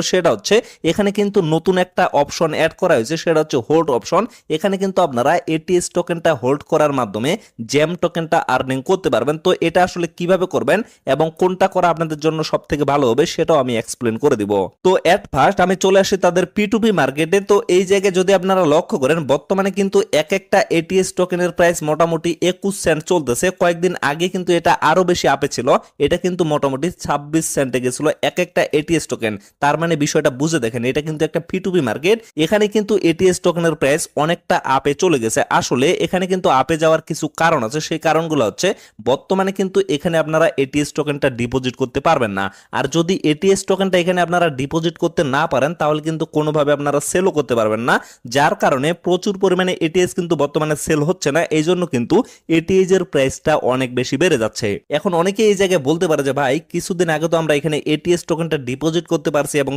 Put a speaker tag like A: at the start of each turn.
A: সেটা হচ্ছে এখানে কিন্তু নতুন একটা অপশন অ্যাড করা হয়েছে, সেটা হচ্ছে হোল্ড অপশন। এখানে কিন্তু আপনারা এটিএস টোকেনটা হোল্ড করার মাধ্যমে জ্যাম টোকেনটা আর্নিং করতে পারবেন। তো এটা আসলে কিভাবে করবেন এবং কোনটা করা আপনাদের জন্য সব থেকে ভালো হবে সেটাও আমি এক্সপ্লেন করে দিব। তো এট ফার্স্ট আমি চলে আসি তাদের P2P মার্কেটে। তো এই জায়গায় যদি আপনারা লক্ষ্য করেন, বর্তমানে কিন্তু এক একটা এটিএস টোকেনের প্রাইস মোটামুটি 21 সেন্ট চলতেছে। কয়েকদিন আগে কিন্তু এটা আরো বেশি আপে ছিল, এটা কিন্তু মোটামুটি 26 সেন্টে গেছিল এক একটা এটিএস টোকেন। তার মানে বিষয়টা বুঝে দেখেন, এটা কিন্তু একটা P2P মার্কেট। এখানে কিন্তু এটিএস টোকেনের প্রাইস অনেকটা আপে চলে গেছে। আসলে এখানে কিন্তু আপে যাওয়ার কিছু কারণ আছে, সেই কারণগুলো হচ্ছে বর্তমানে কিন্তু এখানে আপনারা এটিএস টোকেনটা ডিপোজিট করতে পারবেন না। আর যদি এটিএস টোকেনটা এখানে আপনারা ডিপোজিট করতে না পারেন তাহলে কিন্তু কোনোভাবে আপনারা সেলও করতে পারবেন না, যার কারণে প্রচুর পরিমাণে এটিএস কিন্তু বর্তমানে সেল হচ্ছে না। এই জন্য কিন্তু এটিএস এর প্রাইসটা অনেক বেশি বেড়ে যাচ্ছে। এখন অনেকে এই জায়গায় বলতে পারে যে ভাই, কিছুদিন আগে তো আমরা এখানে এটিএস টোকেনটা ডিপোজিট করতে পারছি এবং